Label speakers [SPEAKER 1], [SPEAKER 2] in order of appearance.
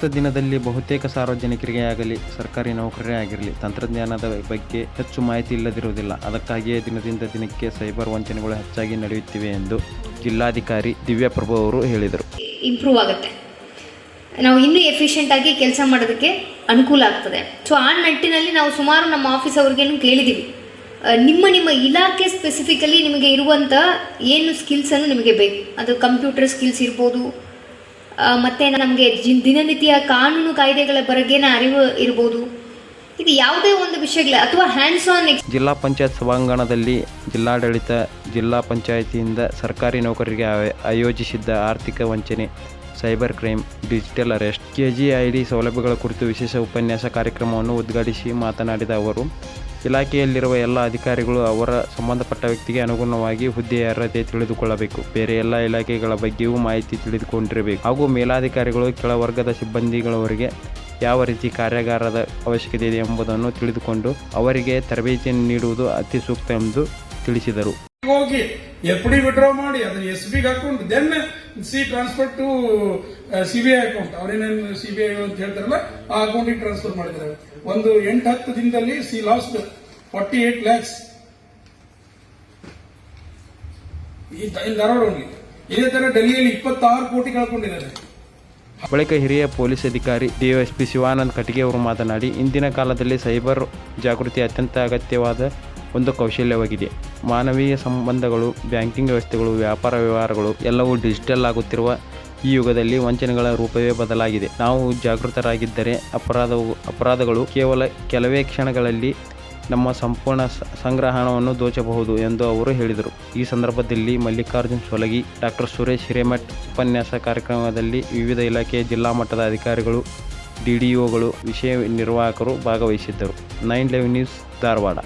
[SPEAKER 1] ಪ್ರಸ್ತುತ ದಿನದಲ್ಲಿ ಬಹುತೇಕ ಸಾರ್ವಜನಿಕರಿಗೆ ಆಗಲಿ ಸರ್ಕಾರಿ ನೌಕರರೇ ಆಗಿರಲಿ ತಂತ್ರಜ್ಞಾನದ ಬಗ್ಗೆ ಹೆಚ್ಚು ಮಾಹಿತಿ ಇಲ್ಲದಿರುವುದಿಲ್ಲ. ಅದಕ್ಕಾಗಿಯೇ ದಿನದಿಂದ ದಿನಕ್ಕೆ ಸೈಬರ್ ವಂಚನೆಗಳು ಹೆಚ್ಚಾಗಿ ನಡೆಯುತ್ತಿವೆ ಎಂದು ಜಿಲ್ಲಾಧಿಕಾರಿ ದಿವ್ಯಪ್ರಭು ಅವರು ಹೇಳಿದರು.
[SPEAKER 2] ಇಂಪ್ರೂವ್ ಆಗುತ್ತೆ, ನಾವು ಇನ್ನೂ ಎಫಿಷಿಯೆಂಟ್ ಆಗಿ ಕೆಲಸ ಮಾಡೋದಕ್ಕೆ ಅನುಕೂಲ ಆಗ್ತದೆ. ಸೊ ಆ ನಿಟ್ಟಿನಲ್ಲಿ ನಾವು ಸುಮಾರು ನಮ್ಮ ಆಫೀಸ್ ಅವ್ರಿಗೇನು ಕೇಳಿದ್ದೀವಿ, ನಿಮ್ಮ ಇಲಾಖೆ ಸ್ಪೆಸಿಫಿಕಲಿ ನಿಮಗೆ ಇರುವಂಥ ಏನು ಸ್ಕಿಲ್ಸನ್ನು ನಿಮಗೆ ಬೇಕು, ಅದು ಕಂಪ್ಯೂಟರ್ ಸ್ಕಿಲ್ಸ್ ಇರ್ಬೋದು, ಮತ್ತು ನಮಗೆ ದಿನನಿತ್ಯ ಕಾನೂನು ಕಾಯ್ದೆಗಳ ಬಗ್ಗೆನ ಅರಿವು ಇರ್ಬೋದು. ಇದು ಯಾವುದೇ ಒಂದು ವಿಷಯಗಳ ಅಥವಾ ಹ್ಯಾಂಡ್ಸ್ ಆನ್.
[SPEAKER 1] ಜಿಲ್ಲಾ ಪಂಚಾಯತ್ ಸಭಾಂಗಣದಲ್ಲಿ ಜಿಲ್ಲಾಡಳಿತ, ಜಿಲ್ಲಾ ಪಂಚಾಯಿತಿಯಿಂದ ಸರ್ಕಾರಿ ನೌಕರರಿಗೆ ಆಯೋಜಿಸಿದ್ದ ಆರ್ಥಿಕ ವಂಚನೆ, cyber crime, digital arrest, KGID ಸೌಲಭ್ಯಗಳ ಕುರಿತು ವಿಶೇಷ ಉಪನ್ಯಾಸ ಕಾರ್ಯಕ್ರಮವನ್ನು ಉದ್ಘಾಟಿಸಿ ಮಾತನಾಡಿದ ಅವರು, ಇಲಾಖೆಯಲ್ಲಿರುವ ಎಲ್ಲ ಅಧಿಕಾರಿಗಳು ಅವರ ಸಂಬಂಧಪಟ್ಟ ವ್ಯಕ್ತಿಗೆ ಅನುಗುಣವಾಗಿ ಹುದ್ದೆಯ ಅರ್ಹತೆ ತಿಳಿದುಕೊಳ್ಳಬೇಕು. ಬೇರೆ ಎಲ್ಲ ಇಲಾಖೆಗಳ ಬಗ್ಗೆಯೂ ಮಾಹಿತಿ ತಿಳಿದುಕೊಂಡಿರಬೇಕು. ಹಾಗೂ ಮೇಲಾಧಿಕಾರಿಗಳು ಕೆಳವರ್ಗದ ಸಿಬ್ಬಂದಿಗಳವರಿಗೆ ಯಾವ ರೀತಿ ಕಾರ್ಯಾಗಾರದ ಅವಶ್ಯಕತೆ ಇದೆ ಎಂಬುದನ್ನು ತಿಳಿದುಕೊಂಡು ಅವರಿಗೆ ತರಬೇತಿಯನ್ನು ನೀಡುವುದು ಅತಿ ಸೂಕ್ತ ಎಂದು ತಿಳಿಸಿದರು.
[SPEAKER 3] ಹೋಗಿ FD ವಿಡ್ರಾ ಮಾಡಿ ಅದನ್ನ SB ಹಾಕೊಂಡು then transfer to CBI account, ಅವ್ರೇನೇನು CBI ಅಂತ ಹೇಳ್ತಾರಲ್ಲ ಆ ಅಕೌಂಟಿಗೆ ಟ್ರಾನ್ಸ್ಫರ್ ಮಾಡಿದ್ದಾರೆ. ಒಂದು 8-10 ದಿನದಲ್ಲಿ ಲಾಸ್ಟ್ 48 lakhs ಇನ್ ಧಾರವಾಡ ಓನ್ಲಿ. ಇದೇ ತರ ಡೆಲ್ಲಿಯಲ್ಲಿ 26 ಕೋಟಿ ಕಳ್ಕೊಂಡಿದ್ದಾರೆ.
[SPEAKER 1] ಬಳಿಕ ಹಿರಿಯ ಪೊಲೀಸ್ ಅಧಿಕಾರಿ DSP ಶಿವಾನಂದ್ ಕಟ್ಟಿಗೆ ಅವರು ಮಾತನಾಡಿ, ಇಂದಿನ ಕಾಲದಲ್ಲಿ ಸೈಬರ್ ಜಾಗೃತಿ ಅತ್ಯಂತ ಅಗತ್ಯವಾದ ಒಂದು ಕೌಶಲ್ಯವಾಗಿದೆ. ಮಾನವೀಯ ಸಂಬಂಧಗಳು, ಬ್ಯಾಂಕಿಂಗ್ ವ್ಯವಸ್ಥೆಗಳು, ವ್ಯಾಪಾರ ವ್ಯವಹಾರಗಳು ಎಲ್ಲವೂ ಡಿಜಿಟಲ್ ಆಗುತ್ತಿರುವ ಈ ಯುಗದಲ್ಲಿ ವಂಚನೆಗಳ ರೂಪವೇ ಬದಲಾಗಿದೆ. ನಾವು ಜಾಗೃತರಾಗಿದ್ದರೆ ಅಪರಾಧಗಳು ಕೇವಲ ಕೆಲವೇ ಕ್ಷಣಗಳಲ್ಲಿ ನಮ್ಮ ಸಂಪೂರ್ಣ ಸಂಗ್ರಹಣವನ್ನು ದೋಚಬಹುದು ಎಂದು ಅವರು ಹೇಳಿದರು. ಈ ಸಂದರ್ಭದಲ್ಲಿ ಮಲ್ಲಿಕಾರ್ಜುನ್ ಸೊಲಗಿ, ಡಾಕ್ಟರ್ ಸುರೇಶ್ ಹಿರೇಮಠ್ ಉಪನ್ಯಾಸ ಕಾರ್ಯಕ್ರಮದಲ್ಲಿ ವಿವಿಧ ಇಲಾಖೆಯ ಜಿಲ್ಲಾ ಮಟ್ಟದ ಅಧಿಕಾರಿಗಳು, DDOಗಳು, ವಿಷಯ ನಿರ್ವಾಹಕರು ಭಾಗವಹಿಸಿದ್ದರು. 9 Live ನ್ಯೂಸ್, ಧಾರವಾಡ.